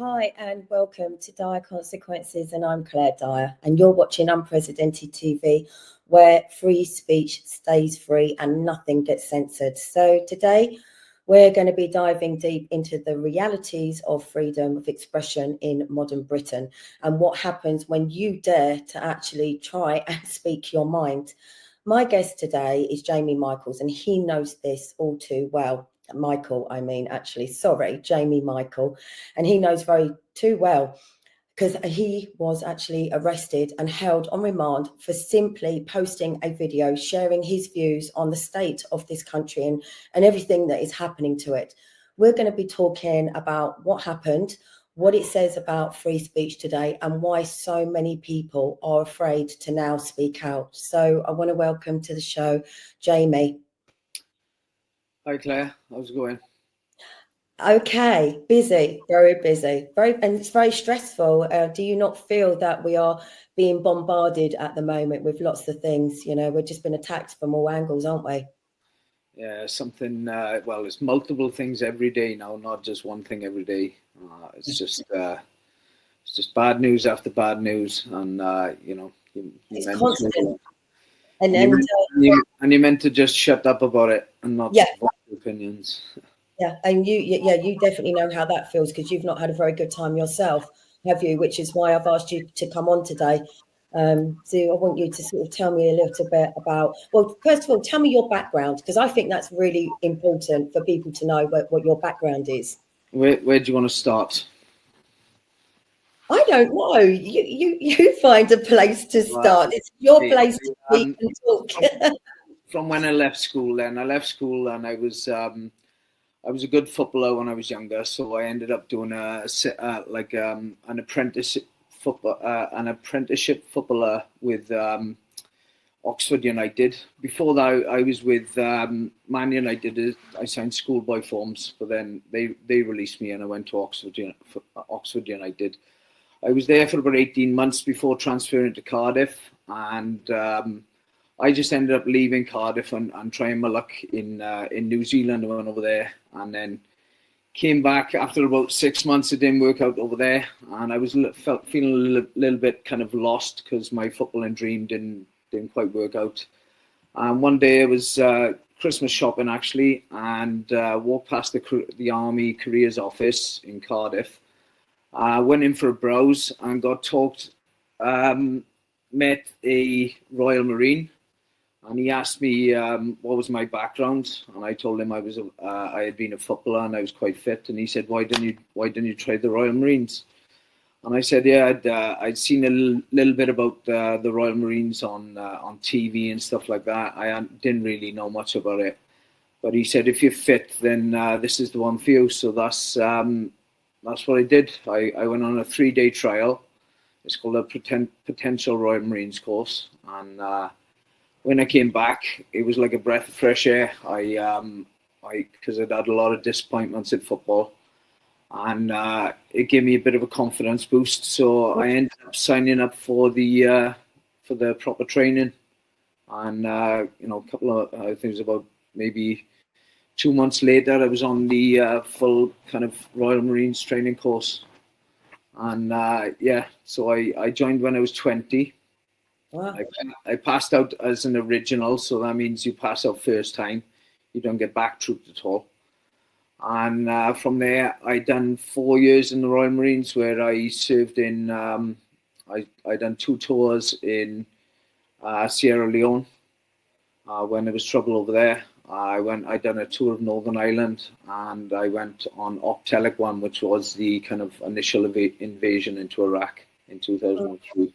Hi and welcome to Dyer Consequences, and I'm Claire Dyer, and you're watching Unprecedented TV, where free speech stays free and nothing gets censored. So today we're going to be diving deep into the realities of freedom of expression in modern Britain and what happens when you dare to actually try and speak your mind. My guest today is Jamie Michaels, and he knows this all too well. Jamie Michael. And he knows very too well because he was actually arrested and held on remand for simply posting a video sharing his views on the state of this country and everything that is happening to it. We're going to be talking about what happened, what it says about free speech today, and why so many people are afraid to now speak out. So I want to welcome to the show, Jamie. Hi Claire, how's it going? Okay, busy, very busy, and it's very stressful. Do you not feel that we are being bombarded at the moment with lots of things? You know, we're just been attacked from all angles, aren't we? Yeah, it's multiple things every day now, not just one thing every day. It's just bad news after bad news, and It's constant. You meant to just shut up about it and not voice opinions. Yeah, and you definitely know how that feels because you've not had a very good time yourself, have you? Which is why I've asked you to come on today. So I want you to sort of tell me a little bit about, well, first of all, tell me your background, because I think that's really important for people to know what your background is. Where do you want to start? I don't know. You find a place to start. It's your place to speak and talk. From when I left school, and I was a good footballer when I was younger, so I ended up doing an apprenticeship footballer with Oxford United. Before that, I was with Man United. I signed schoolboy forms, but then they released me and I went to Oxford United. I was there for about 18 months before transferring to Cardiff, and I just ended up leaving Cardiff and trying my luck in New Zealand. I went over there and then came back after about 6 months. It didn't work out over there, and I was feeling a little bit kind of lost because my footballing dream didn't quite work out. And one day I was Christmas shopping actually, and walked past the Army Careers Office in Cardiff. Went in for a browse and got talked. Met a Royal Marine. And he asked me what was my background, and I told him I had been a footballer and I was quite fit. And he said, "Why didn't you try the Royal Marines?" And I said, "Yeah, I'd seen a little bit about the Royal Marines on TV and stuff like that. I didn't really know much about it." But he said, "If you're fit, then this is the one for you." So that's what I did. I went on a 3-day trial. It's called a potential Royal Marines course, and when I came back, it was like a breath of fresh air. Because I'd had a lot of disappointments at football, and it gave me a bit of a confidence boost. So I ended up signing up for the proper training, and a couple of I think it was about maybe 2 months later, I was on the full kind of Royal Marines training course, and so I joined when I was 20. Wow. I passed out as an original, so that means you pass out first time. You don't get back trooped at all. And from there, I done 4 years in the Royal Marines, where I served in. I done 2 tours in Sierra Leone when there was trouble over there. I done a tour of Northern Ireland, and I went on Optelic one, which was the kind of initial invasion into Iraq in 2003.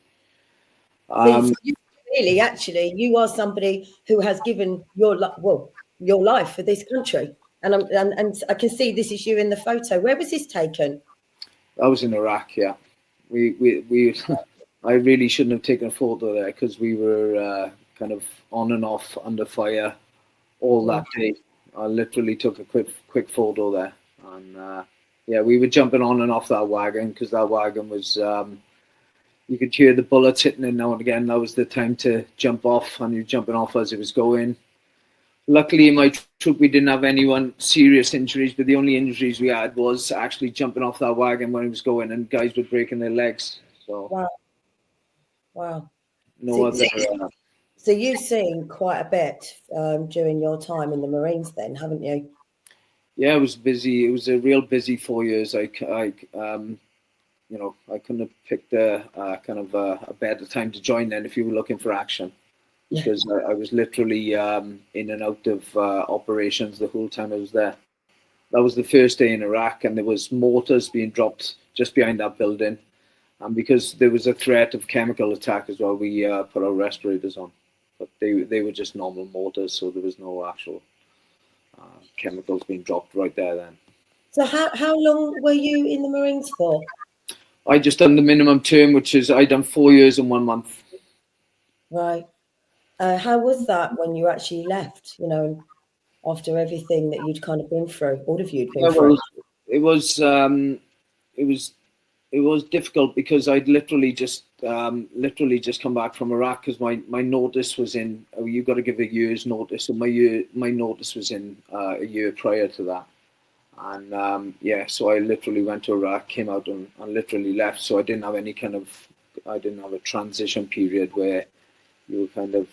You are somebody who has given your life for this country, and I can see this is you in the photo. Where was this taken? I was in Iraq. Yeah, we I really shouldn't have taken a photo there because we were kind of on and off under fire all that day. I literally took a quick photo there, and we were jumping on and off that wagon because that wagon was. You could hear the bullets hitting in now and again. That was the time to jump off, and you're jumping off as it was going. Luckily, in my troop, we didn't have anyone serious injuries, but the only injuries we had was actually jumping off that wagon when it was going, and guys were breaking their legs. So Wow. no other. So you've seen quite a bit during your time in the Marines, then, haven't you? Yeah, it was busy. It was a real busy 4 years. I couldn't have picked a kind of a better time to join then if you were looking for action, because I was literally in and out of operations the whole time I was there. That was the first day in Iraq, and there was mortars being dropped just behind that building, and because there was a threat of chemical attack as well, we put our respirators on, but they were just normal mortars, so there was no actual chemicals being dropped right there then. So how long were you in the Marines for? I just done the minimum term, which is I done 4 years and 1 month. Right. How was that when you actually left, after everything that you'd kind of been through, all of you'd been through? Well, it was difficult because I'd literally just come back from Iraq, because my notice was in. Oh, you got to give a year's notice, so my notice was in a year prior to that, and so I literally went to Iraq, came out and literally left. So I didn't have a transition period where you were kind of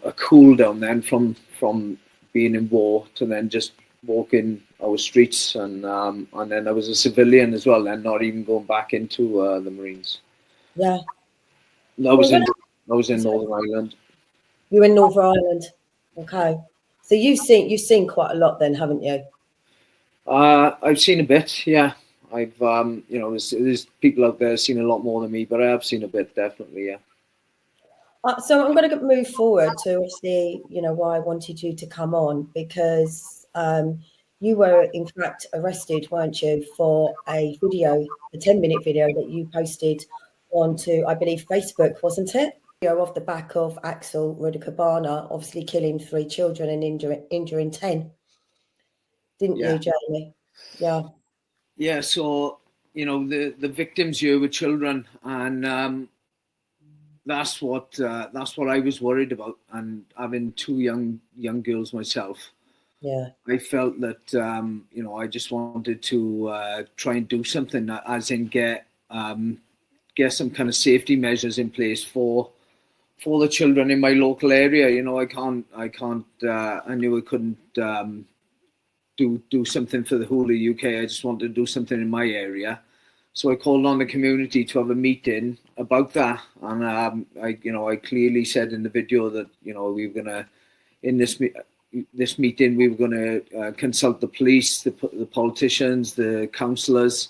a cool down then from being in war to then just walking our streets, and then I was a civilian as well, and not even going back into the Marines. Yeah. I was in Northern Ireland. You're in Northern Ireland. Okay. So you've seen quite a lot then, haven't you? I've seen a bit, yeah. I've there's people out there seen a lot more than me, but I have seen a bit, definitely, yeah. So I'm going to move forward to see, why I wanted you to come on, because you were in fact arrested, weren't you, for a 10-minute video that you posted onto, I believe, Facebook, wasn't it? Off the back of Axel Rudakabana obviously killing 3 children and injuring 10, didn't you, Jamie? Yeah. Yeah. So the victims here were children, and that's what I was worried about. And having 2 young girls myself, yeah, I felt that I just wanted to try and do something, as in get some kind of safety measures in place for the children in my local area. I knew I couldn't do something for the whole of the UK. I just wanted to do something in my area. So I called on the community to have a meeting about that, and I clearly said in the video that we were gonna, in this meeting, we were gonna consult the police, the politicians, the councillors,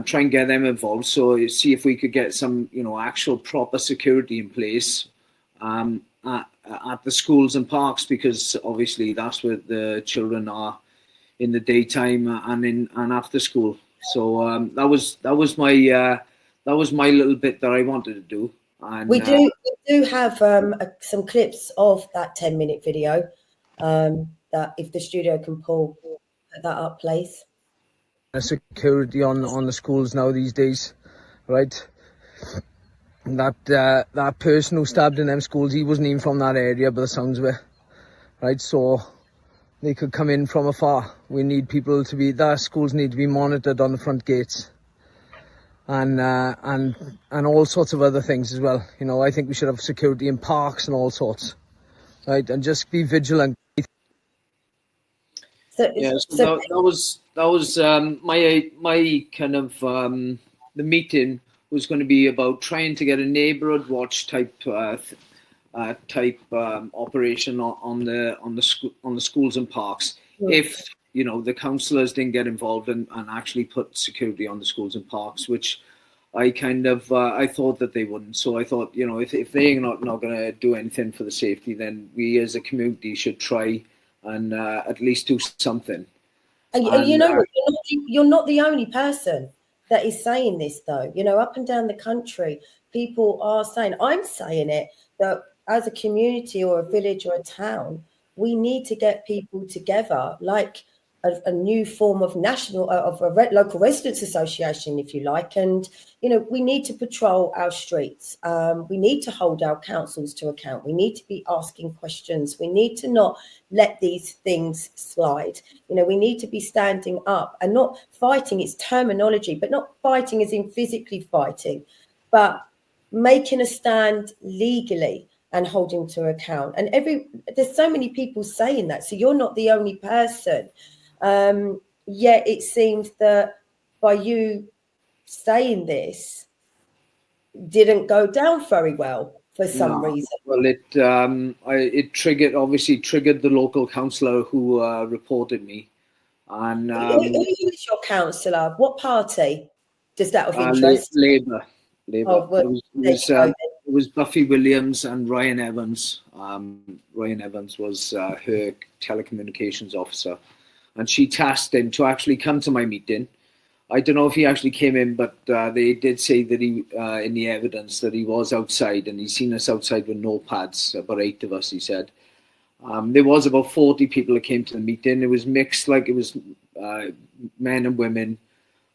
try and get them involved. So see if we could get some actual proper security in place at the schools and parks, because obviously that's where the children are in the daytime and after school. So that was my little bit that I wanted to do. And we do have some clips of that 10-minute video that, if the studio can put that up, please. Security on the schools now these days, right? That person who stabbed in them schools, he wasn't even from that area, by the sounds of it, right? So they could come in from afar. We need people to be, that schools need to be monitored on the front gates, and all sorts of other things as well. I think we should have security in parks and all sorts, right? And just be vigilant. So that was my kind of the meeting was going to be about trying to get a neighbourhood watch type operation on the schools and parks. If the councillors didn't get involved and actually put security on the schools and parks, which I kind of I thought that they wouldn't. So I thought, if they're not going to do anything for the safety, then we as a community should try and at least do something. And you're not the only person that is saying this, though. Up and down the country, people are saying, I'm saying it, that as a community or a village or a town, we need to get people together, like a new form of local residents association, if you like. And, we need to patrol our streets. We need to hold our councils to account. We need to be asking questions. We need to not let these things slide. We need to be standing up and not fighting. It's terminology, but not fighting as in physically fighting, but making a stand legally and holding to account. And there's so many people saying that, so you're not the only person. Yet it seems that by you saying this didn't go down very well for some reason. Well, it triggered the local councillor who reported me. And who is your councillor? What party? Does that of interest? Labour. Oh, well, it was Buffy Williams and Ryan Evans. Ryan Evans was her telecommunications officer, and she tasked him to actually come to my meeting. I don't know if he actually came in, but they did say that he, in the evidence, that he was outside, and he's seen us outside with notepads, about 8 of us, he said. There was about 40 people that came to the meeting. It was mixed, like it was men and women,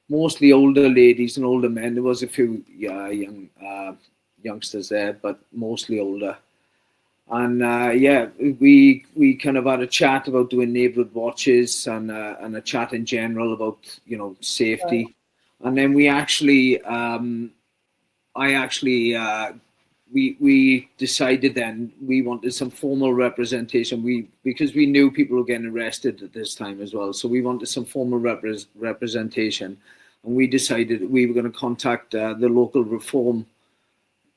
mostly older ladies and older men. There was a few youngsters there, but mostly older. And we kind of had a chat about doing neighbourhood watches and a chat in general about safety. Right. And then we decided then we wanted some formal representation. Because we knew people were getting arrested at this time as well, so we wanted some formal representation. And we decided we were going to contact the local Reform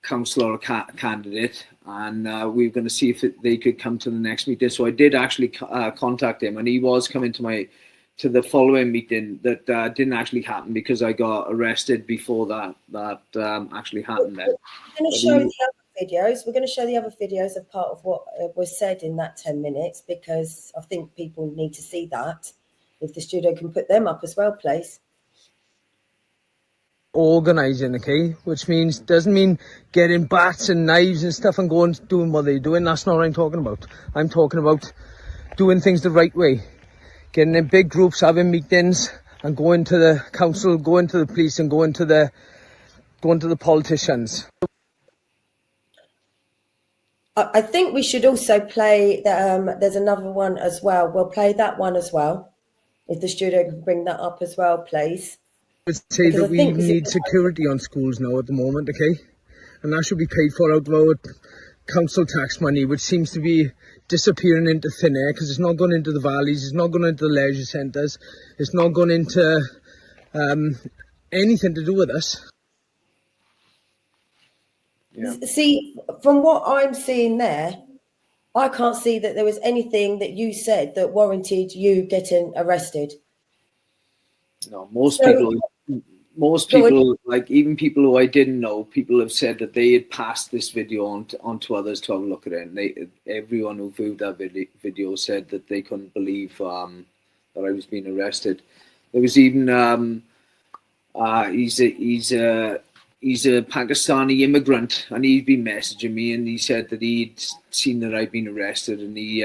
councillor candidate, and we were going to see if they could come to the next meeting. So I did actually contact him, and he was coming to the following meeting. That didn't actually happen because I got arrested before that actually happened. Then we're going to show the other videos. We're going to show the other videos of part of what was said in that 10 minutes, because I think people need to see that. If the studio can put them up as well, please. Organising, okay, which doesn't mean getting bats and knives and stuff and going doing what they're doing. That's not what I'm talking about. I'm talking about doing things the right way, getting in big groups, having meetings, and going to the council, going to the police, and going to the politicians. I think we should also play there's another one as well. We'll play that one as well, if the studio can bring that up as well, please. I would say that we need security on schools now at the moment, okay? And that should be paid for out of our council tax money, which seems to be disappearing into thin air, because it's not going into the valleys, it's not going into the leisure centres, it's not going into anything to do with us. Yeah. See, from what I'm seeing there, I can't see that there was anything that you said that warranted you getting arrested. No, most people, like even people who I didn't know, people have said that they had passed this video on to others to have a look at it. And everyone who viewed that video said that they couldn't believe that I was being arrested. There was even he's a Pakistani immigrant, and he'd been messaging me, and he said that he'd seen that I'd been arrested, and he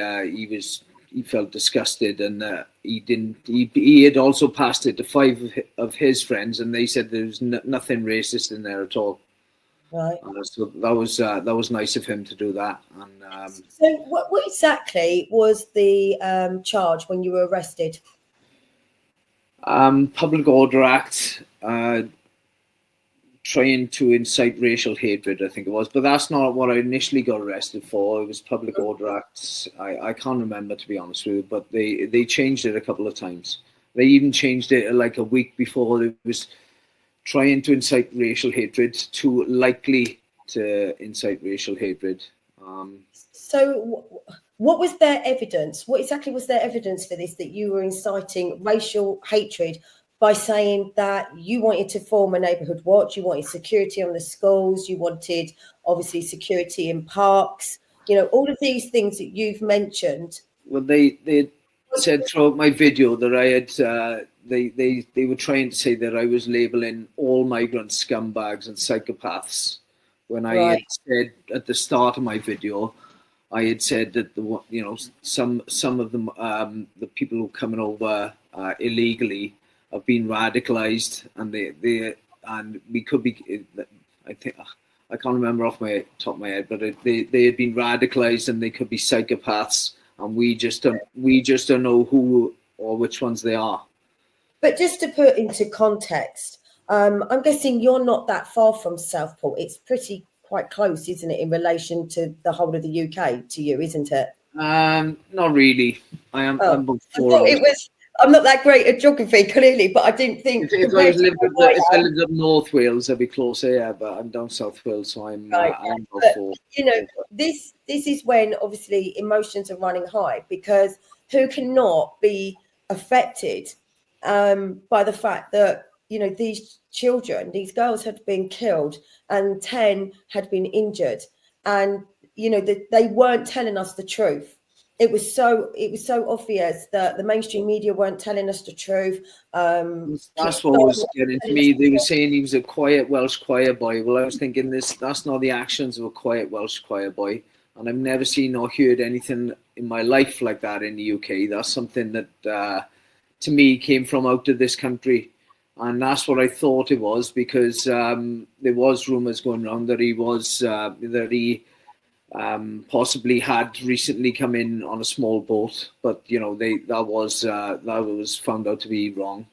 felt disgusted, and he had also passed it to 5 of his friends, and they said there was nothing racist in there at all. Right. So that was nice of him to do that. And so what exactly was the charge when you were arrested? Public Order Act, trying to incite racial hatred, I think it was. But that's not what I initially got arrested for. It was Public Order Act. I can't remember, to be honest with you, but they changed it a couple of times. They even changed it like a week before. It was trying to incite racial hatred to likely to incite racial hatred. So what was their evidence? What exactly was their evidence for this, that you were inciting racial hatred by saying that you wanted to form a neighbourhood watch, you wanted security on the schools, you wanted, obviously, security in parks, all of these things that you've mentioned? Well, they said throughout my video that I had, they were trying to say that I was labelling all migrants scumbags and psychopaths, when I had said at the start of my video I had said that some of them, the people who are coming over illegally have been radicalized, and we could be. I think I can't remember off my top of my head, but they had been radicalized and they could be psychopaths, and we just don't know who or which ones they are. But just to put into context, I'm guessing you're not that far from Southport. It's quite close, isn't it, in relation to the whole of the UK to you, isn't it? Not really. I'm about 4 I thought hours. I'm not that great at geography, clearly, but I didn't think. If I lived up North Wales, I'd be closer, yeah. But I'm down South Wales, so I'm about 4. This is when obviously emotions are running high, because who cannot be affected by the fact that these children, these girls had been killed and 10 had been injured, and they weren't telling us the truth. It was so obvious that the mainstream media weren't telling us the truth. That's what was getting to me. They were saying he was a quiet Welsh choir boy. Well, I was thinking that's not the actions of a quiet Welsh choir boy, and I've never seen or heard anything in my life like that in the UK. That's something that to me came from out of this country, and that's what I thought it was, because there was rumours going around that he possibly had recently come in on a small boat, but that was found out to be wrong.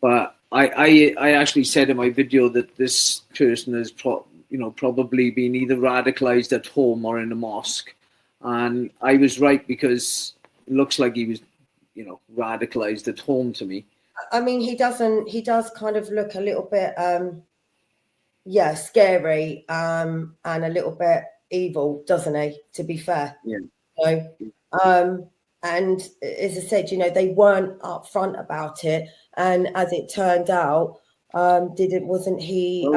But I actually said in my video that this person has probably been either radicalized at home or in a mosque, and I was right, because it looks like he was radicalized at home to me. I mean, he does kind of look a little bit scary and a little bit evil, doesn't he, to be fair? Yeah. And as I said, they weren't upfront about it, and as it turned out, wasn't he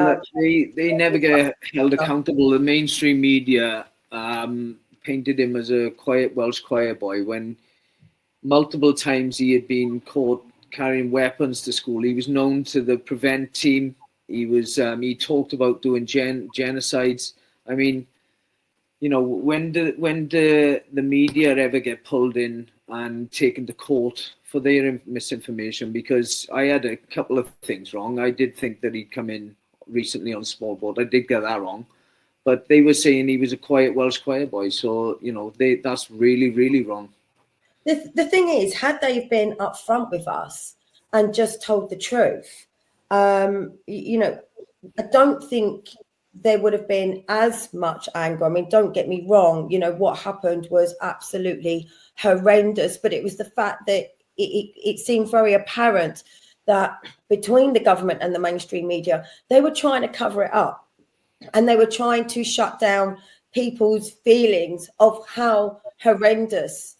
they never get held accountable. The mainstream media painted him as a quiet Welsh choir boy, when multiple times he had been caught carrying weapons to school. He was known to the Prevent team. He talked about doing genocides. I mean, when the media ever get pulled in and taken to court for their misinformation? Because I had a couple of things wrong. I did think that he'd come in recently on small boat. I did get that wrong. But they were saying he was a quiet Welsh choir boy. So, that's really, really wrong. The thing is, had they been upfront with us and just told the truth, I don't think there would have been as much anger. I mean, don't get me wrong, what happened was absolutely horrendous, but it was the fact that it seemed very apparent that between the government and the mainstream media, they were trying to cover it up, and they were trying to shut down people's feelings of how horrendous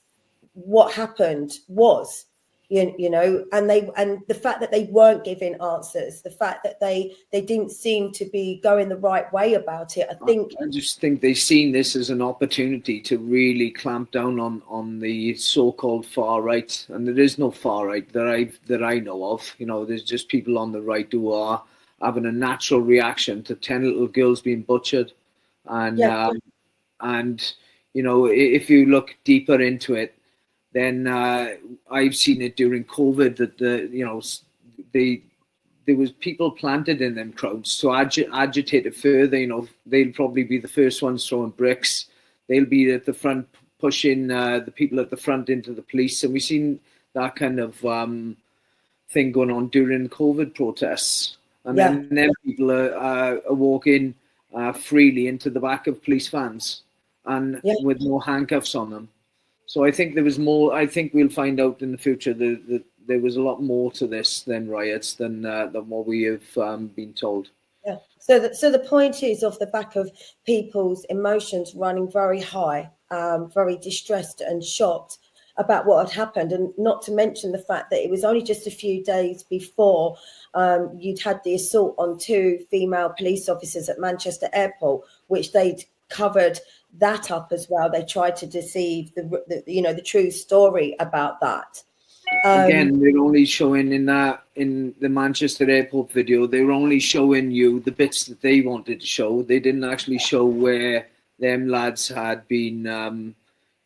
what happened was, and the fact that they weren't giving answers, the fact that they didn't seem to be going the right way about it. I just think they've seen this as an opportunity to really clamp down on the so-called far right, and there is no far right that I know of. There's just people on the right who are having a natural reaction to 10 little girls being butchered, and if you look deeper into it, then I've seen it during COVID that there was people planted in them crowds to agitate it further. They'll probably be the first ones throwing bricks. They'll be at the front pushing the people at the front into the police, and we've seen that kind of thing going on during COVID protests. And then people are walking freely into the back of police vans and with no handcuffs on them. So I think there was more. I think we'll find out in the future that there was a lot more to this than riots than what we have been told. Yeah. So the point is, off the back of people's emotions running very high, very distressed and shocked about what had happened, and not to mention the fact that it was only just a few days before you'd had the assault on 2 female police officers at Manchester Airport, which they'd covered that up as well. They tried to deceive the true story about that. Again, they're only showing in the Manchester Airport video, they were only showing you the bits that they wanted to show. They didn't actually show where them lads had been,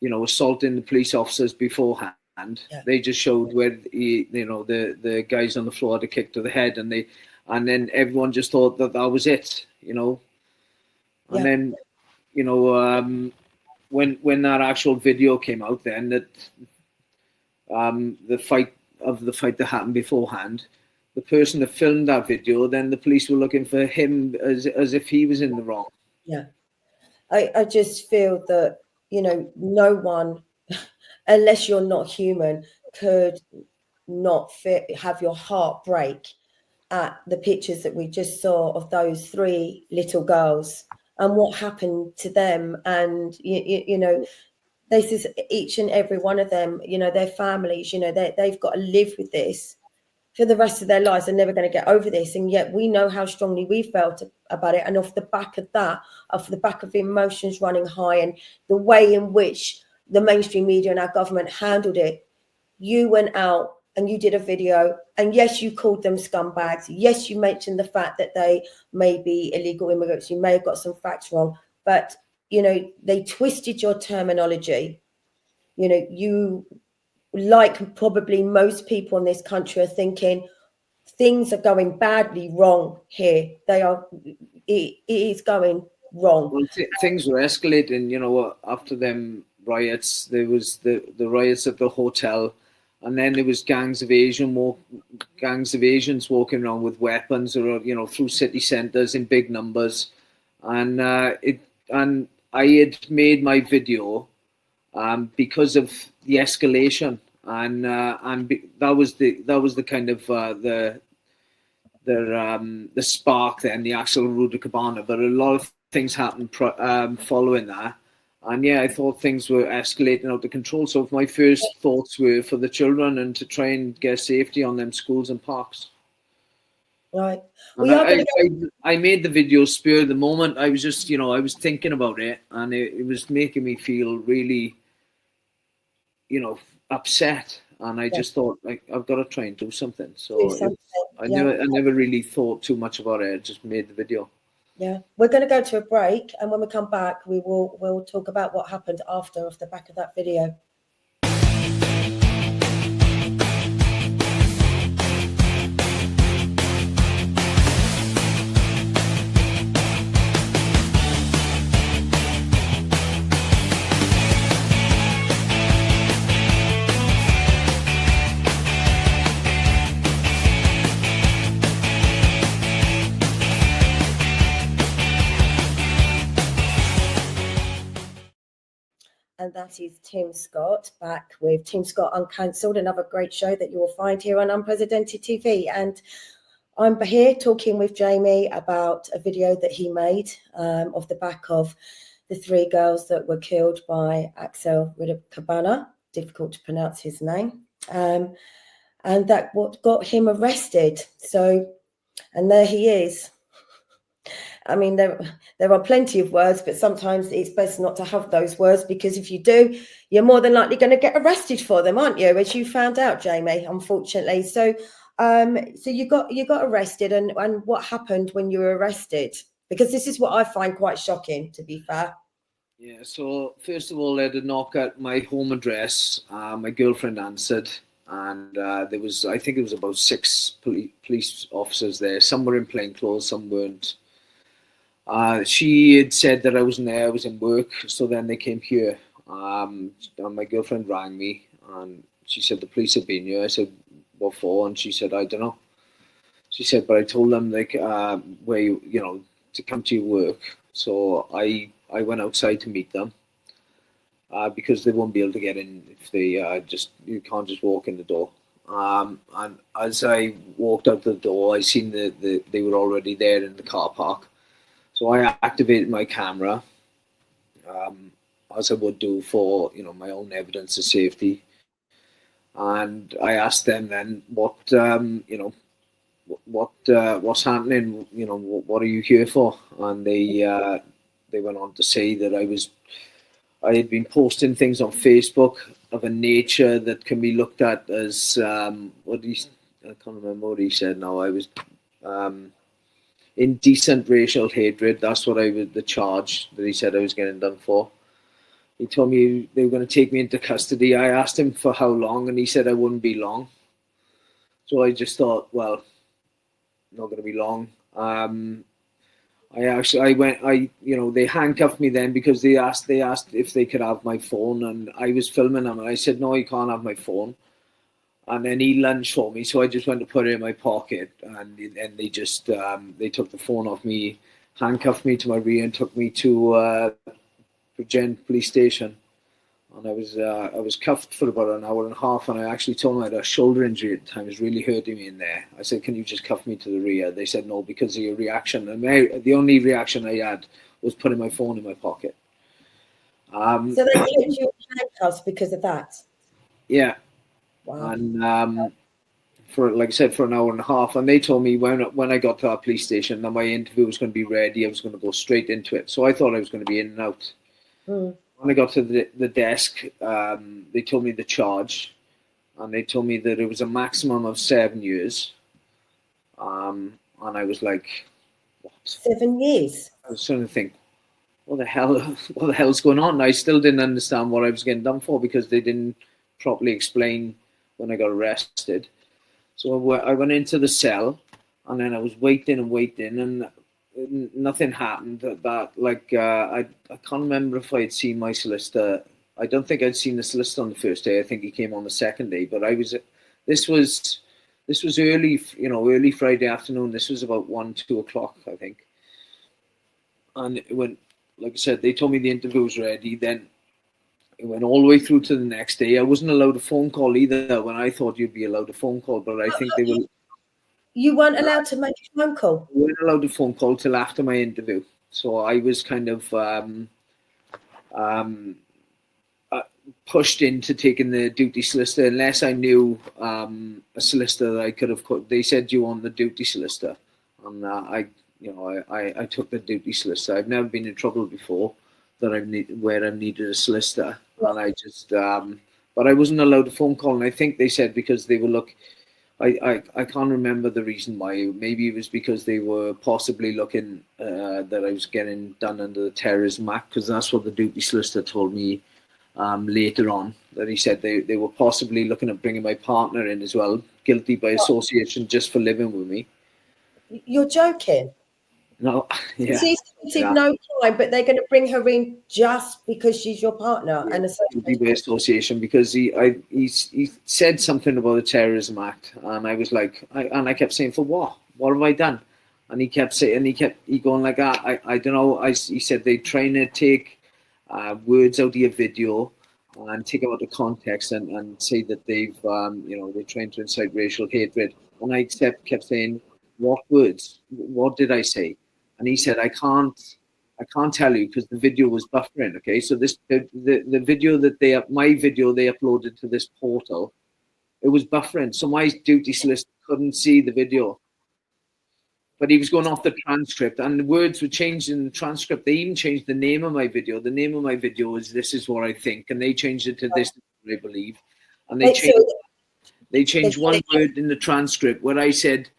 assaulting the police officers beforehand. Yeah. They just showed where the guys on the floor had a kick to the head, and then everyone just thought that was it, And Yeah. then, when that actual video came out, then that the fight that happened beforehand, the person that filmed that video, then the police were looking for him as if he was in the wrong. Yeah. I just feel that, no one, unless you're not human, could not have your heart break at the pictures that we just saw of those 3 little girls and what happened to them. And, this is each and every one of them, their families, they've got to live with this for the rest of their lives. They're never going to get over this. And yet we know how strongly we felt about it. And off the back of that, off the back of emotions running high and the way in which the mainstream media and our government handled it, you went out and you did a video. And yes, you called them scumbags. Yes, you mentioned the fact that they may be illegal immigrants. You may have got some facts wrong, but, they twisted your terminology. You, like probably most people in this country, are thinking things are going badly wrong here. It is going wrong. Well, things were escalating, after them riots. There was the riots at the hotel, and then there was gangs of Asians walking around with weapons, or through city centres in big numbers. And I had made my video because of the escalation, and that was the kind of the spark then, the actual Ruda Cabana. But a lot of things happened following that, and I thought things were escalating out of control. So my first thoughts were for the children and to try and get safety on them schools and parks. Right. I made the video spur of the moment. I was just, I was thinking about it, and it was making me feel really, upset. And I just thought, I've got to try and do something. So I never really thought too much about it. I just made the video. Yeah, we're going to go to a break, and when we come back, we'll talk about what happened after, off the back of that video. And that is Tim Scott, back with Tim Scott Uncancelled, another great show that you will find here on Unprecedented TV. And I'm here talking with Jamie about a video that he made off the back of the 3 girls that were killed by Axel Ridder-Cabana, difficult to pronounce his name, and that what got him arrested. So, and there he is. I mean, there are plenty of words, but sometimes it's best not to have those words, because if you do, you're more than likely going to get arrested for them, aren't you? As you found out, Jamie, unfortunately. So you got arrested, and what happened when you were arrested? Because this is what I find quite shocking, to be fair. Yeah. So first of all, I had a knock at my home address. My girlfriend answered, and there was, I think it was about 6 police officers there. Some were in plain clothes, some weren't. She had said that I wasn't there, I was in work. So then they came here. And my girlfriend rang me, and she said the police had been here. I said, what for? And she said, I don't know. She said, but I told them where you to come to your work. So I went outside to meet them because they won't be able to get in if they you can't just walk in the door. And as I walked out the door, I seen they were already there in the car park. So I activated my camera, as I would do for my own evidence of safety, and I asked them then what's happening, what are you here for? And they went on to say that I had been posting things on Facebook of a nature that can be looked at as I can't remember what he said now. indecent racial hatred. That's what the charge that he said I was getting done for. He told me they were going to take me into custody. I asked him for how long, and he said I wouldn't be long. So I just thought, well, not going to be long. They handcuffed me then because they asked if they could have my phone, and I was filming them, and I said, no, you can't have my phone. And then he lunged for me, so I just went to put it in my pocket, and they just they took the phone off me, handcuffed me to my rear, and took me to Bridgend police station. And I was cuffed for about an hour and a half, and I actually told them I had a shoulder injury at the time. It was really hurting me in there. I said, can you just cuff me to the rear? They said no, because of your reaction. And the only reaction I had was putting my phone in my pocket. So they kept you in handcuffs because of that? Yeah. Wow. And for, like I said, for an hour and a half. And they told me when I got to our police station that my interview was going to be ready, I was going to go straight into it. So I thought I was going to be in and out. When I got to the desk, they told me the charge, and they told me that it was a maximum of 7 years. And I was like, what? 7 years? I was starting to think, what the hell's going on? I still didn't understand what I was getting done for, because they didn't properly explain when I got arrested. So I went into the cell, and then I was waiting, and nothing happened. I can't remember if I had seen my solicitor. I don't think I'd seen the solicitor on the first day. I think he came on the second day. But this was early Friday afternoon. This was about 1-2 o'clock, I think. And it went, like I said, they told me the interview was ready. Then it went all the way through to the next day. I wasn't allowed a phone call either, when I thought you'd be allowed a phone call. But I think they were. You weren't allowed to make a phone call? We weren't allowed a phone call till after my interview. So I was kind of pushed into taking the duty solicitor, unless I knew a solicitor that I could have. They said, you want the duty solicitor? And I took the duty solicitor. I've never been in trouble before where I needed a solicitor. And I just, but I wasn't allowed a phone call. And I think they said because they were I can't remember the reason why. Maybe it was because they were possibly looking that I was getting done under the Terrorism Act, because that's what the duty solicitor told me later on. That he said they were possibly looking at bringing my partner in as well, guilty by association, just for living with me. You're joking? No, yeah. She's committed no crime, but they're going to bring her in just because she's your partner, yeah, and association, because he said something about the Terrorism Act, and I was like, I kept saying, for what? What have I done? And he kept saying, he going like, I don't know. He said they're trying to take words out of your video and take them out of context and say that they're trying to incite racial hatred. And I kept saying, what words? What did I say? And he said, I can't tell you because the video was buffering. Okay, so the video my video they uploaded to this portal, it was buffering. So my duty solicitor couldn't see the video. But he was going off the transcript, and the words were changed in the transcript. They even changed the name of my video. The name of my video is "This Is What I Think," and they changed it to "This Is What I Believe." And they changed one word in the transcript where I said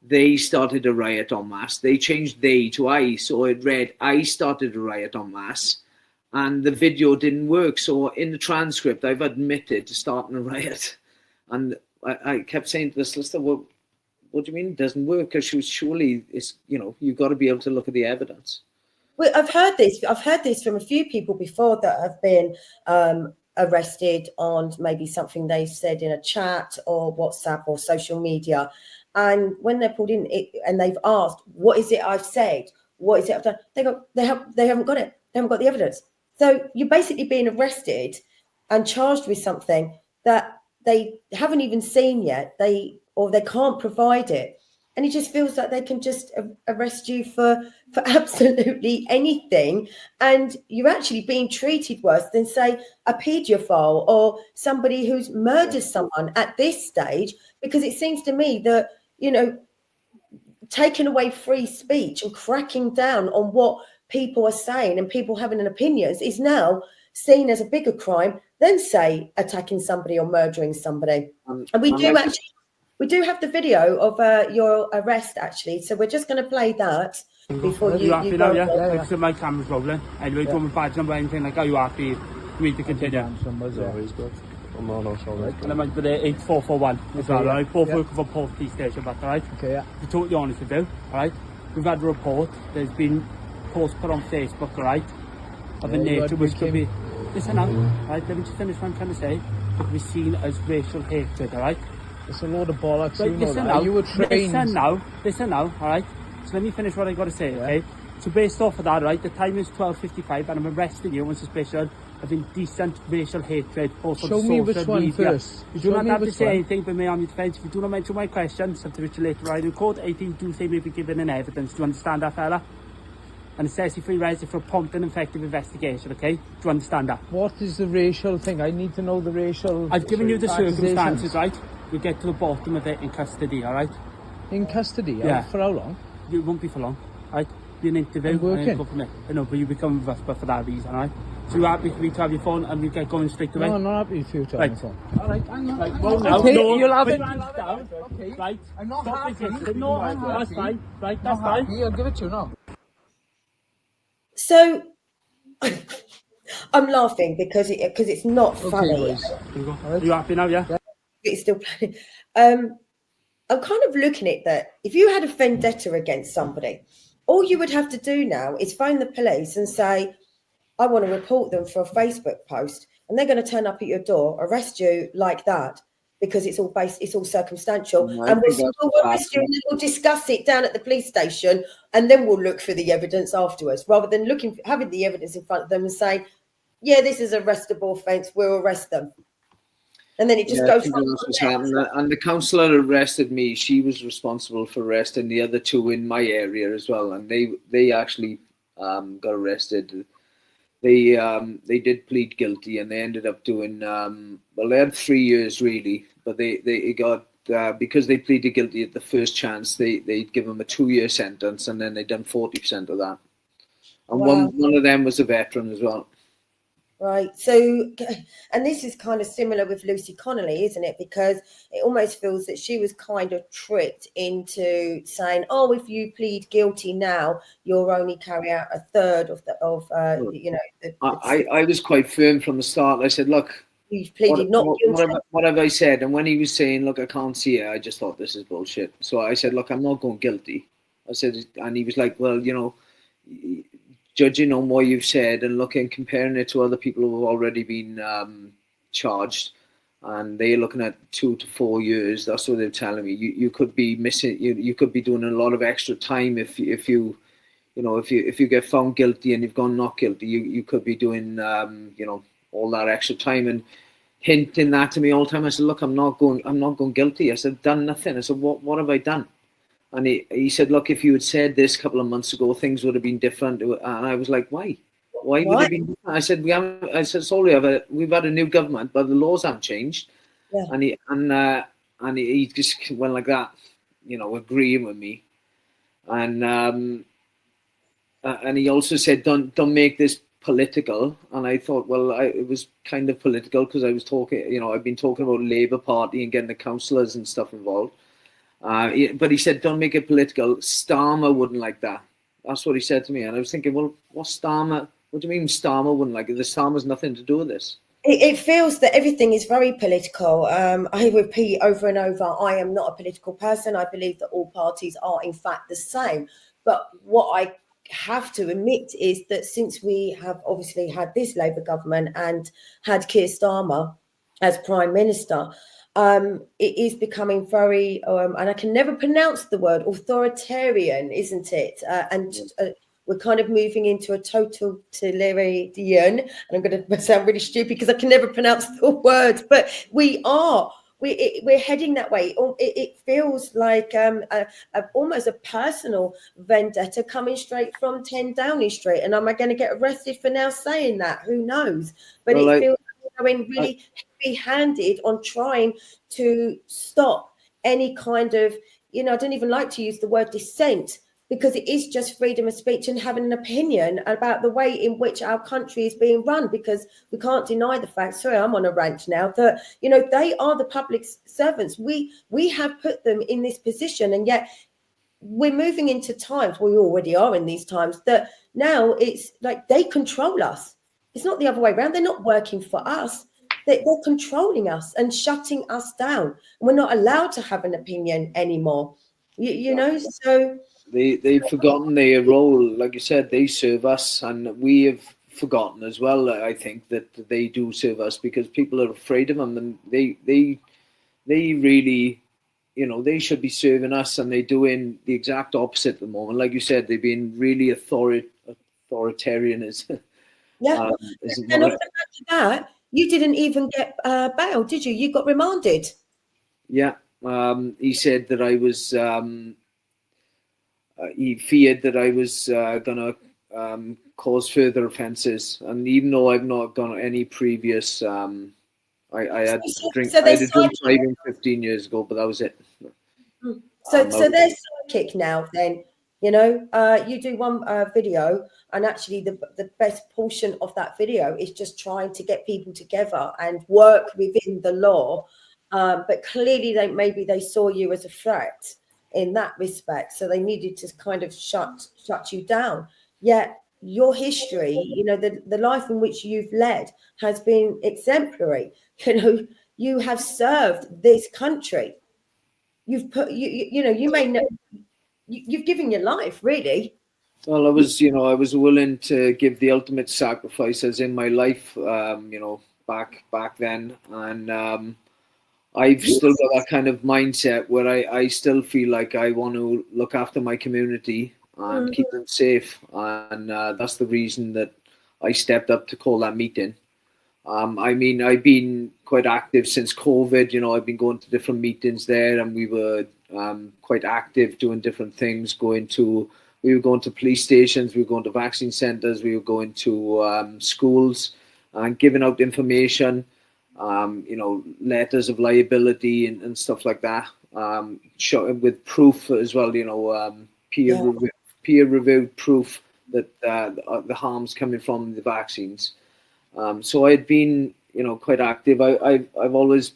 they started a riot en masse. They changed "they" to "I," so it read "I started a riot en masse," and the video didn't work. So in the transcript, I've admitted to starting a riot, and I kept saying to the solicitor, "Well, what do you mean it doesn't work?" Because you've got to be able to look at the evidence. Well, I've heard this from a few people before that have been arrested on maybe something they said in a chat or WhatsApp or social media. And when they're pulled in and they've asked, what is it I've said? What is it I've done? They go, they haven't got it. They haven't got the evidence. So you're basically being arrested and charged with something that they haven't even seen yet. They can't provide it. And it just feels like they can just arrest you for absolutely anything. And you're actually being treated worse than, say, a paedophile or somebody who's murdered someone at this stage, because it seems to me that, taking away free speech and cracking down on what people are saying and people having an opinions is now seen as a bigger crime than, say, attacking somebody or murdering somebody. And we do actually... We do have the video of your arrest, actually. So we're just going to play that before you happy go. now, yeah? So my camera's rolling. Anyway, do you want my badge number, anything like that? You happy for me to continue? Numbers always good. No, sorry. And I might be there 8441 as well, alright? Both working for Port Police Station back, alright? Okay, yeah. To be totally honest with you, alright? We've had a report, there's been posts put on Facebook, alright? Of a nature which could be... Listen now, alright? Let me just finish what I'm trying to say. Could be seen as racial hatred, alright? It's a load of bollocks. Right, You know listen that. now, You were trained. listen now, alright? So let me finish what I got to say, okay? So based off of that, right, the time is 12:55 and I'm arresting you on suspicion of indecent racial hatred, both Show on me social which one media. first. You Show do not me have to which say one. anything but me on your defence. If you do not mention my question, subject to later riding court, 18 do say maybe given an evidence. Do you understand that, fella? And it says if we raise it for a prompt and effective investigation, okay? Do you understand that? What is the racial thing? I need to know the racial... I've given you the circumstances, accusations. right? We'll get to the bottom of it in custody, alright? In custody? Yeah. For how long? You won't be for long, right? Be an interview. I'm working. And go from there. I know, but you become with us, but for that reason, right? So you're happy for me to have your phone and we get going straight away? No, I'm not happy for you to have Right. my phone. Alright, I'm not. Right, well, now, Okay, no, you'll have put it. your hands down, Okay. right? I'm not Stop happy. resisting. No, I'm not that's happy. fine. Right, Not that's fine. happy. I'll give it to you now. So I'm laughing because it's not funny. boys. Here you go. Are you happy now, yeah? It's still playing. I'm kind of looking at that. If you had a vendetta against somebody, all you would have to do now is phone the police and say, I want to report them for a Facebook post. And they're going to turn up at your door, arrest you like that, because it's all circumstantial. I And think we'll that's arrest you and then we'll discuss it down at the police station, and then we'll look for the evidence afterwards, rather than having the evidence in front of them and saying, yeah, this is an arrestable offence, we'll arrest them. And then it just goes I think from that's what's there. happened. And the councillor arrested me. She was responsible for arresting the other two in my area as well. And they actually got arrested. They did plead guilty, and they ended up doing they had 3 years really, but they got because they pleaded guilty at the first chance. They'd give them a 2-year sentence, and then they'd done 40% of that. And Wow. one of them was a veteran as well. Right. So, and this is kind of similar with Lucy Connolly, isn't it? Because it almost feels that she was kind of tricked into saying, "Oh, if you plead guilty now, you'll only carry out a third of I was quite firm from the start. I said, look, you've pleaded not guilty." what have I said? And when he was saying, look, I can't see it, I just thought this is bullshit. So I said, look, I'm not going guilty. I said, and he was like, well, judging on what you've said and comparing it to other people who have already been charged, and they're looking at 2 to 4 years. That's what they're telling me. You could be missing. You could be doing a lot of extra time if you get found guilty and you've gone not guilty. You could be doing all that extra time, and hinting that to me all the time. I said, look, I'm not going guilty. I said, done nothing. I said, what have I done? And he said, look, if you had said this a couple of months ago, things would have been different. And I was like, why? Why would it be different? I said, sorry, we've had a new government, but the laws haven't changed. Yeah. And he just went like that, agreeing with me. And he also said, don't make this political. And I thought, well, it was kind of political because I was talking, I've been talking about Labour Party and getting the councillors and stuff involved. But he said, don't make it political. Starmer wouldn't like that. That's what he said to me. And I was thinking, well, what's Starmer? What do you mean Starmer wouldn't like it? The Starmer's nothing to do with this. It feels that everything is very political. I repeat over and over, I am not a political person. I believe that all parties are, in fact, the same. But what I have to admit is that since we have obviously had this Labour government and had Keir Starmer as Prime Minister, it is becoming very, and I can never pronounce the word, authoritarian, isn't it? We're kind of moving into a totalitarian, and I'm going to sound really stupid because I can never pronounce the word, but we're heading that way. It feels like almost a personal vendetta coming straight from 10 Downing Street. And am I going to get arrested for now saying that? Who knows? But it feels going really heavy-handed on trying to stop any kind of, I don't even like to use the word dissent, because it is just freedom of speech and having an opinion about the way in which our country is being run, because we can't deny the fact, sorry, I'm on a rant now, that, you know, they are the public servants. We have put them in this position, and yet we're moving into times, we already are in these times, that now it's like they control us. It's not the other way around. They're not working for us. They're controlling us and shutting us down. We're not allowed to have an opinion anymore. You know, so they've forgotten their role. Like you said, they serve us, and we have forgotten as well. I think that they do serve us because people are afraid of them, and they really, you know, they should be serving us, and they're doing the exact opposite at the moment. Like you said, they've been really authoritarian. yeah. And off the back of that, you didn't even get bail, did you? You got remanded. Yeah. He said that I was. He feared that I was going to cause further offences, and even though I've not got any previous, I had a drink driving 15 years ago, but that was it. So they're psychic now. Then, you know, you do one video, and actually the best portion of that video is just trying to get people together and work within the law. But clearly, maybe they saw you as a threat in that respect, so they needed to kind of shut you down. Yet your history, you know, the life in which you've led has been exemplary. You know, you have served this country. You've put you know, you may know you've given your life, really. Well, I was willing to give the ultimate sacrifices in my life, you know, back then, and I've still got that kind of mindset where I still feel like I want to look after my community and keep them safe. And that's the reason that I stepped up to call that meeting. I mean, I've been quite active since COVID. You know, I've been going to different meetings there, and we were quite active doing different things. We were going to police stations, we were going to vaccine centres, we were going to schools and giving out information. You know, letters of liability and stuff like that, with proof as well, you know, peer-reviewed proof that the harm's coming from the vaccines. So I'd been, you know, quite active. I've always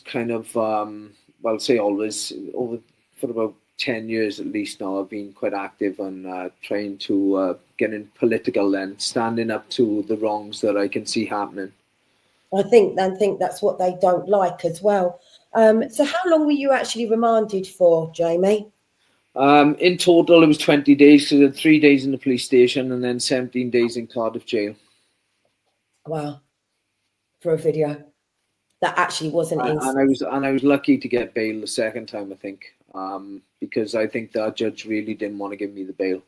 kind of, well, say always, over for about 10 years at least now, I've been quite active and trying to get in political and standing up to the wrongs that I can see happening. I think that's what they don't like as well. So how long were you actually remanded for, Jamie? In total, it was 20 days. So 3 days in the police station and then 17 days in Cardiff jail. Wow, for a video that actually wasn't. And I was lucky to get bail the second time, I think, because I think that judge really didn't want to give me the bail.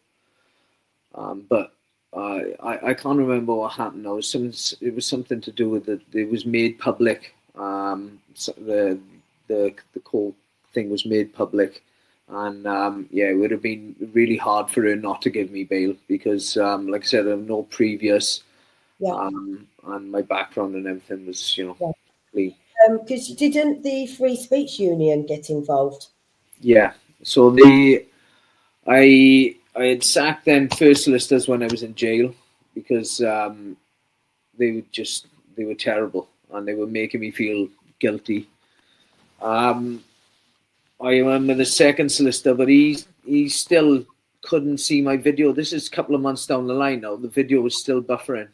But I can't remember what happened. It was something to do with that. It was made public. So the whole thing was made public, and it would have been really hard for her not to give me bail because, like I said, I have no previous, and my background and everything was, you know, clean. Because didn't the Free Speech Union get involved? Yeah. So I had sacked them first solicitors when I was in jail because they were terrible and they were making me feel guilty. I remember the second solicitor, but he still couldn't see my video. This is a couple of months down the line now. The video was still buffering.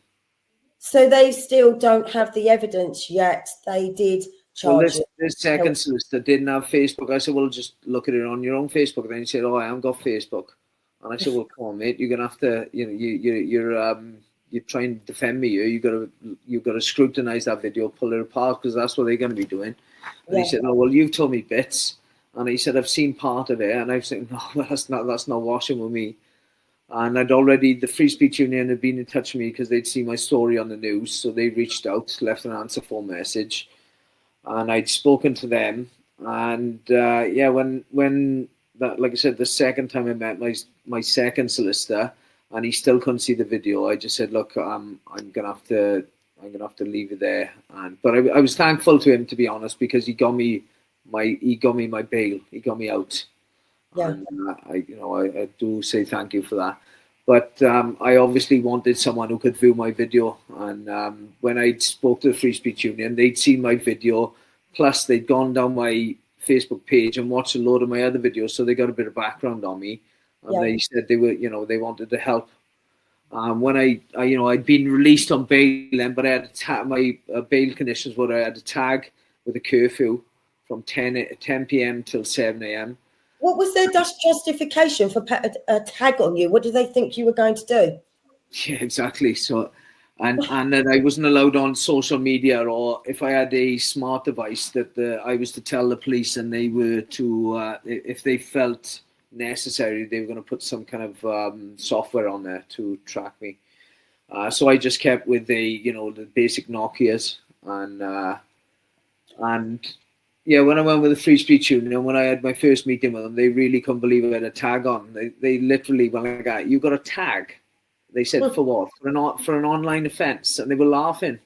So they still don't have the evidence yet. They did charge it. This second solicitor didn't have Facebook. I said, well, just look at it on your own Facebook. Then he said, oh, I haven't got Facebook. And I said, well, come on, mate, you're gonna have to, you know, you're trying to defend me here. You've got to scrutinize that video, pull it apart, because that's what they're going to be doing. And he said, no, well, you've told me bits. And he said, I've seen part of it. And I've said, no, that's not washing with me. And the Free Speech Union had been in touch with me because they'd seen my story on the news. So they reached out, left an answer phone message. And I'd spoken to them. And when that, like I said, the second time I met my second solicitor, and he still couldn't see the video, I just said, look, I'm gonna have to leave it there. But I was thankful to him, to be honest, because he got me my bail. He got me out. Yeah. And I do say thank you for that. But I obviously wanted someone who could view my video. And when I spoke to the Free Speech Union, they'd seen my video. Plus, they'd gone down my Facebook page and watched a load of my other videos, so they got a bit of background on me. And they said they were, they wanted to help. When I'd been released on bail then, but I had my bail conditions were I had a tag with a curfew from 10 p.m. till 7 a.m. What was their justification for a tag on you? What did they think you were going to do? Yeah, exactly. So, and that I wasn't allowed on social media, or if I had a smart device, that I was to tell the police, and they were to, if they felt necessary, they were going to put some kind of software on there to track me. So I just kept with the basic Nokias, and yeah, when I went with the Free Speech Union, when I had my first meeting with them, they really couldn't believe I had a tag on. They literally went like that. You got a tag? They said, for what? For an online offence, and they were laughing.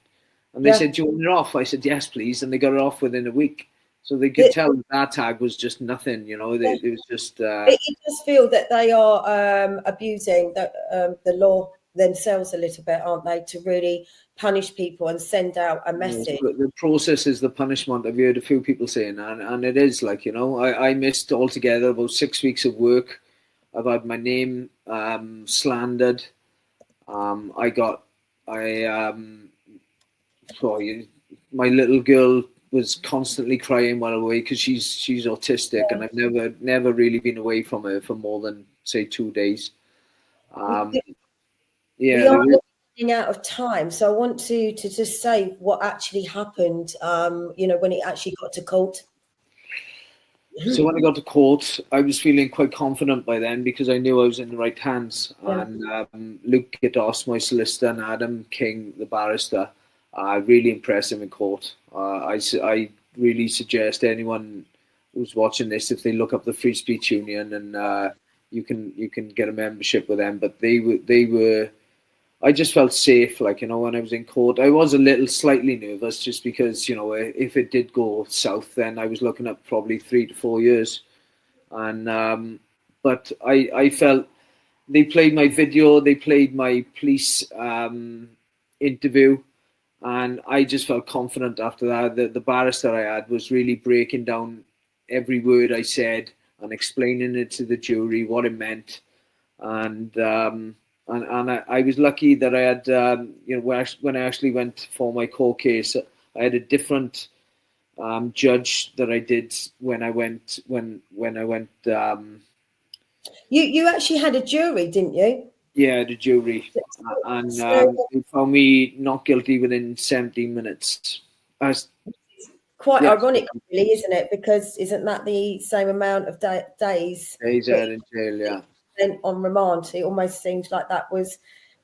And they said, "Do you want it off?" I said, "Yes, please." And they got it off within a week. So they could tell that tag was just nothing, It was just. It does feel that they are abusing the law themselves a little bit, aren't they? To really punish people and send out a message. The process is the punishment. I've heard a few people saying, and it is like, I missed altogether about 6 weeks of work. I've had my name slandered. My little girl was constantly crying while away because she's autistic, and I've never really been away from her for more than, say, 2 days. We are running out of time, so I want to just say what actually happened. When it actually got to court. So when I got to court, I was feeling quite confident by then because I knew I was in the right hands. Yeah. And Luke Gittos, my solicitor, and Adam King, the barrister, really impressed him in court. I really suggest anyone who's watching this, if they look up the Free Speech Union, and you can get a membership with them. But they were. I just felt safe, when I was in court. I was a little slightly nervous just because, if it did go south, then I was looking at probably 3 to 4 years. And but I felt they played my video, they played my police interview, and I just felt confident after that. The barrister I had was really breaking down every word I said and explaining it to the jury, what it meant. And I was lucky that I had, when I actually went for my court case, I had a different judge that I did when I went. You actually had a jury, didn't you? Yeah, the jury, and they found me not guilty within 17 minutes. Quite ironic, really, isn't it? Because isn't that the same amount of days? Days out in jail, yeah. On remand. It almost seems like that was,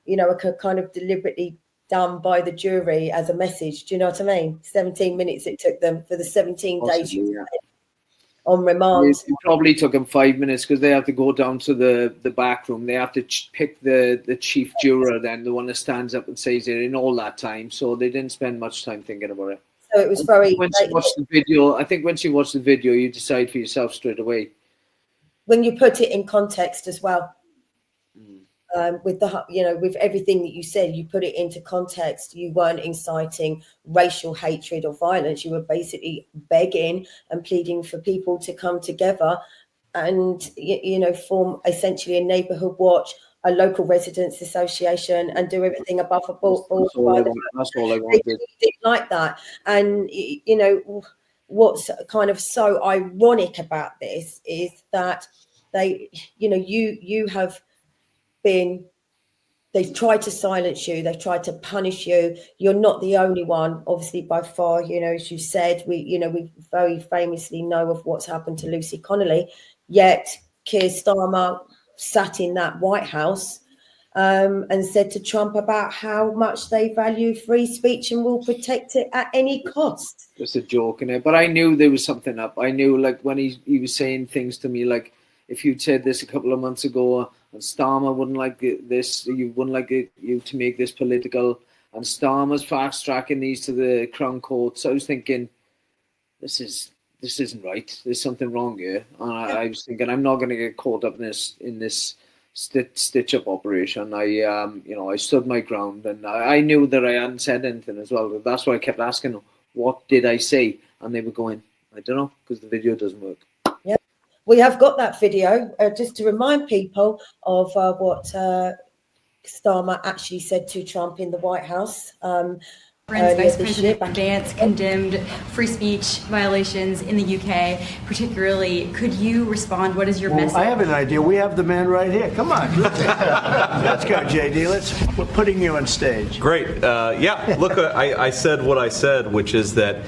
a kind of deliberately done by the jury as a message. Do you know what I mean? 17 minutes it took them for the 17 days on remand. It probably took them 5 minutes because they have to go down to the back room. They have to pick the chief juror, then the one that stands up and says it in all that time. So they didn't spend much time thinking about it. So it was very. Once you watch the video, I think once you watch the video, you decide for yourself straight away. When you put it in context as well, with with everything that you said, you put it into context. You weren't inciting racial hatred or violence. You were basically begging and pleading for people to come together and, form essentially a neighbourhood watch, a local residents association, and do everything above board. That's all I wanted. They didn't like that. And, what's kind of so ironic about this is that they, you have been, they've tried to silence you, they've tried to punish you. You're not the only one, obviously, by far. As you said, we very famously know of what's happened to Lucy Connolly, yet Keir Starmer sat in that White House and said to Trump about how much they value free speech and will protect it at any cost. Just a joke in it, but I knew there was something up. I knew, when he was saying things to me, like, if you'd said this a couple of months ago, and Starmer wouldn't like this, you wouldn't like you to make this political, and Starmer's fast tracking these to the Crown Court. So I was thinking, this is this isn't right. There's something wrong here. And I was thinking, I'm not going to get caught up in this stitch-up operation. I stood my ground, and I knew that I hadn't said anything as well. That's why I kept asking them, what did I say? And they were going, I don't know, because the video doesn't work. Yeah, we have got that video just to remind people of what Starmer actually said to Trump in the White House. Vice President Vance condemned free speech violations in the UK, particularly. Could you respond? What is your message? I have an idea. We have the man right here. Come on. Let's go, JD. We're putting you on stage. Great. Yeah, look, I said what I said, which is that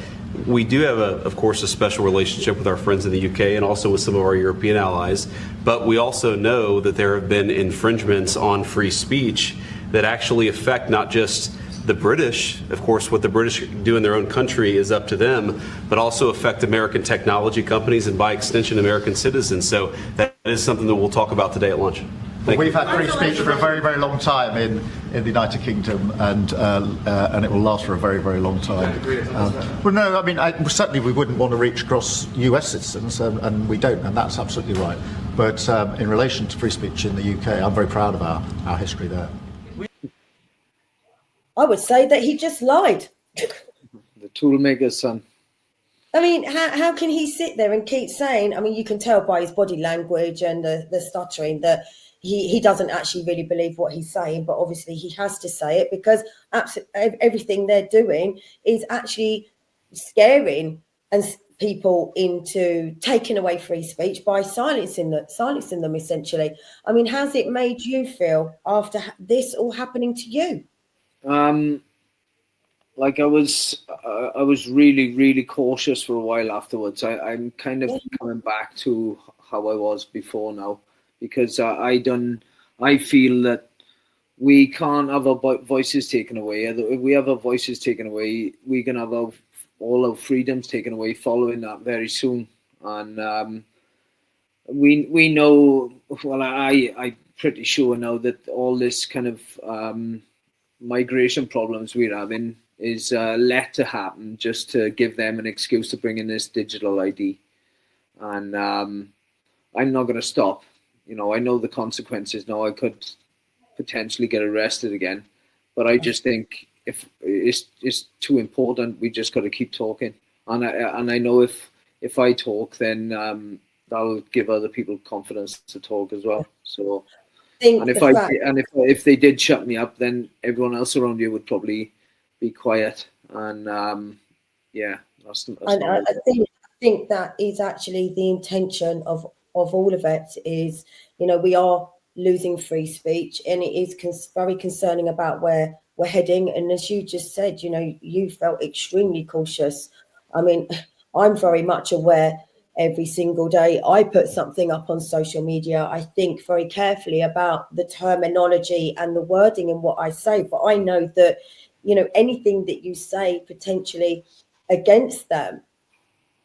we do have, of course, a special relationship with our friends in the UK and also with some of our European allies. But we also know that there have been infringements on free speech that actually affect not just the British. Of course, what the British do in their own country is up to them, but also affect American technology companies and by extension American citizens. So that is something that we'll talk about today at lunch. We've had free speech for a very, very long time in the United Kingdom, and it will last for a very, very long time. Well, no, I mean, certainly we wouldn't want to reach across US citizens, and we don't, and that's absolutely right. But in relation to free speech in the UK, I'm very proud of our history there. I would say that he just lied. The toolmaker's son. I mean, how can he sit there and keep saying, I mean, you can tell by his body language and the stuttering that he doesn't actually really believe what he's saying, but obviously he has to say it because everything they're doing is actually scaring and people into taking away free speech by silencing them essentially. I mean, how's it made you feel after this all happening to you? Like I was really, really cautious for a while afterwards. I'm kind of coming back to how I was before now, because I feel that we can't have our voices taken away. If we have our voices taken away, we can have all our freedoms taken away following that very soon. And we know, well, I'm pretty sure now that all this kind of migration problems we're having is let to happen just to give them an excuse to bring in this digital ID. And I'm not going to stop. You know, I know the consequences now. I could potentially get arrested again, but I just think if it's too important, we just got to keep talking. And I know if I talk, then that'll give other people confidence to talk as well. So. And if they did shut me up, then everyone else around you would probably be quiet. And that's I think that is actually the intention of all of it. Is, you know, we are losing free speech, and it is very concerning about where we're heading. And as you just said, you know, you felt extremely cautious. I mean, I'm very much aware. Every single day I put something up on social media, I think very carefully about the terminology and the wording in what I say. But I know that, you know, anything that you say potentially against them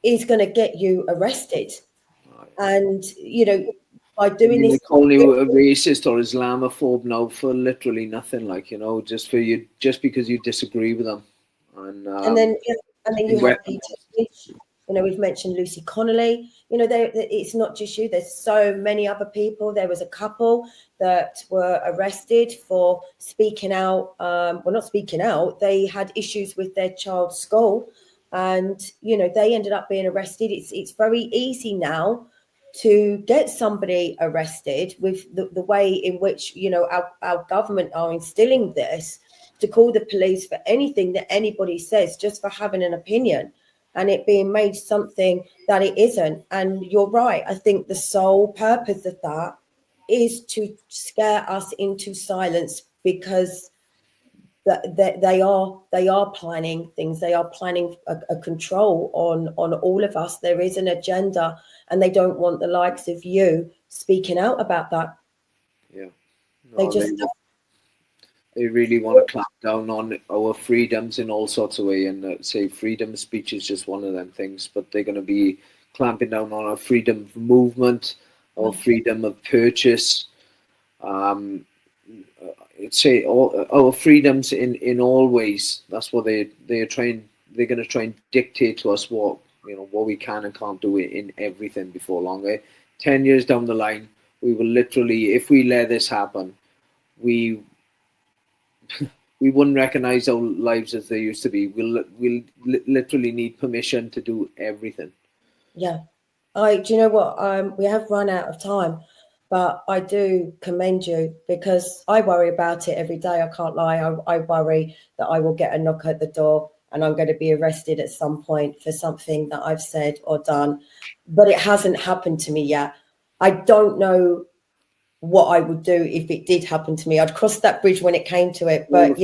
is going to get you arrested. And, you know, by doing this... They call you a racist or Islamophobe now for literally nothing, like, you know, just because you disagree with them. And then you have Peter Finch. You know, we've mentioned Lucy Connolly. You know, it's not just you. There's so many other people. There was a couple that were arrested for speaking out. Well, not speaking out. They had issues with their child's school. And, you know, they ended up being arrested. It's very easy now to get somebody arrested with the way in which, you know, our government are instilling this, to call the police for anything that anybody says just for having an opinion. And it being made something that it isn't. And you're right. I think the sole purpose of that is to scare us into silence, because they are planning things. They are planning a control on all of us. There is an agenda, and they don't want the likes of you speaking out about that. Yeah, no, they really want to clamp down on our freedoms in all sorts of ways, and say freedom of speech is just one of them things. But they're going to be clamping down on our freedom of movement, our freedom of purchase. Say our freedoms in all ways. That's what they're trying. They're going to try and dictate to us what what we can and can't do in everything before long. 10 years down the line, we will literally, if we let this happen, we wouldn't recognize our lives as they used to be. We'll literally need permission to do everything. Yeah. Do you know what? We have run out of time, but I do commend you, because I worry about it every day. I can't lie. I worry that I will get a knock at the door and I'm going to be arrested at some point for something that I've said or done, but it hasn't happened to me yet. I don't know what I would do if it did happen to me. I'd cross that bridge when it came to it, but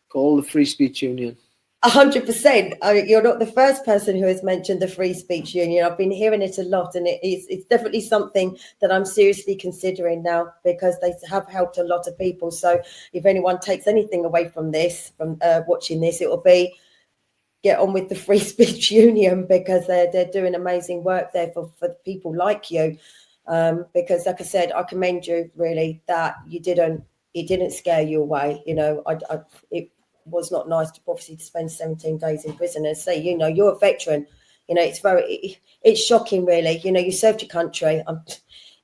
Call the Free Speech Union. 100%. You're not the first person who has mentioned the Free Speech Union. I've been hearing it a lot, and it's definitely something that I'm seriously considering now, because they have helped a lot of people. So if anyone takes anything away from this, from watching this, it will be get on with the Free Speech Union, because they're doing amazing work there for people like you. Because, like I said, I commend you really that it didn't scare you away. It was not nice to obviously spend 17 days in prison and say, you're a veteran. It's shocking, really. You served your country.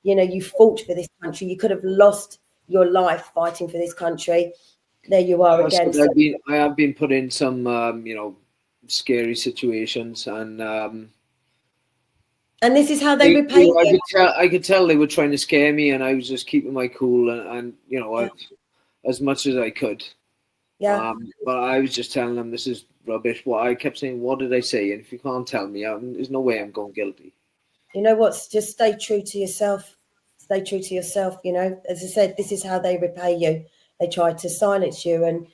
You fought for this country. You could have lost your life fighting for this country. There you are again. I have been put in some, scary situations, and this is how they repay you. I could tell they were trying to scare me, and I was just keeping my cool and as much as I could. Yeah. But I was just telling them this is rubbish. What I kept saying, what did I say? And if you can't tell me, there's no way I'm going guilty. You know what? Just stay true to yourself. Stay true to yourself. As I said, this is how they repay you. They tried to silence you, and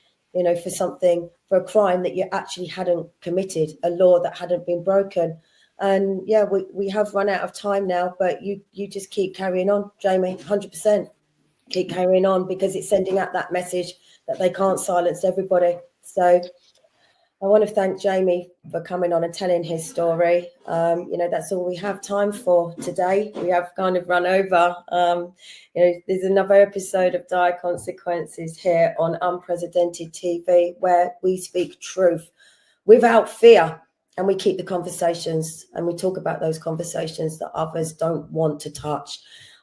for a crime that you actually hadn't committed, a law that hadn't been broken. And yeah, we have run out of time now, but you just keep carrying on, Jamie. 100%. Keep carrying on, because it's sending out that message that they can't silence everybody. So I want to thank Jamie for coming on and telling his story. That's all we have time for today. We have kind of run over. There's another episode of Dyer Consequences here on Unprecedented TV, where we speak truth without fear, and we keep the conversations, and we talk about those conversations that others don't want to touch.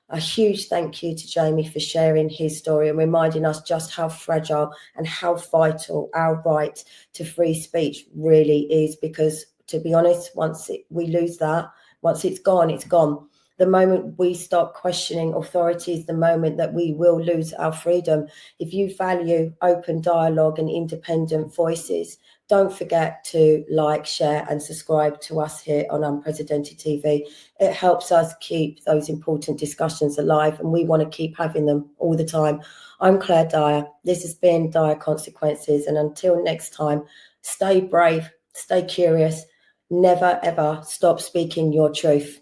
A huge thank you to Jamie for sharing his story and reminding us just how fragile and how vital our right to free speech really is. Because, to be honest, once we lose that, once it's gone, it's gone. The moment we start questioning authority is the moment that we will lose our freedom. If you value open dialogue and independent voices, don't forget to like, share and subscribe to us here on Unprecedented TV. It helps us keep those important discussions alive, and we want to keep having them all the time. I'm Claire Dyer. This has been Dyer Consequences. And until next time, stay brave, stay curious, never, ever stop speaking your truth.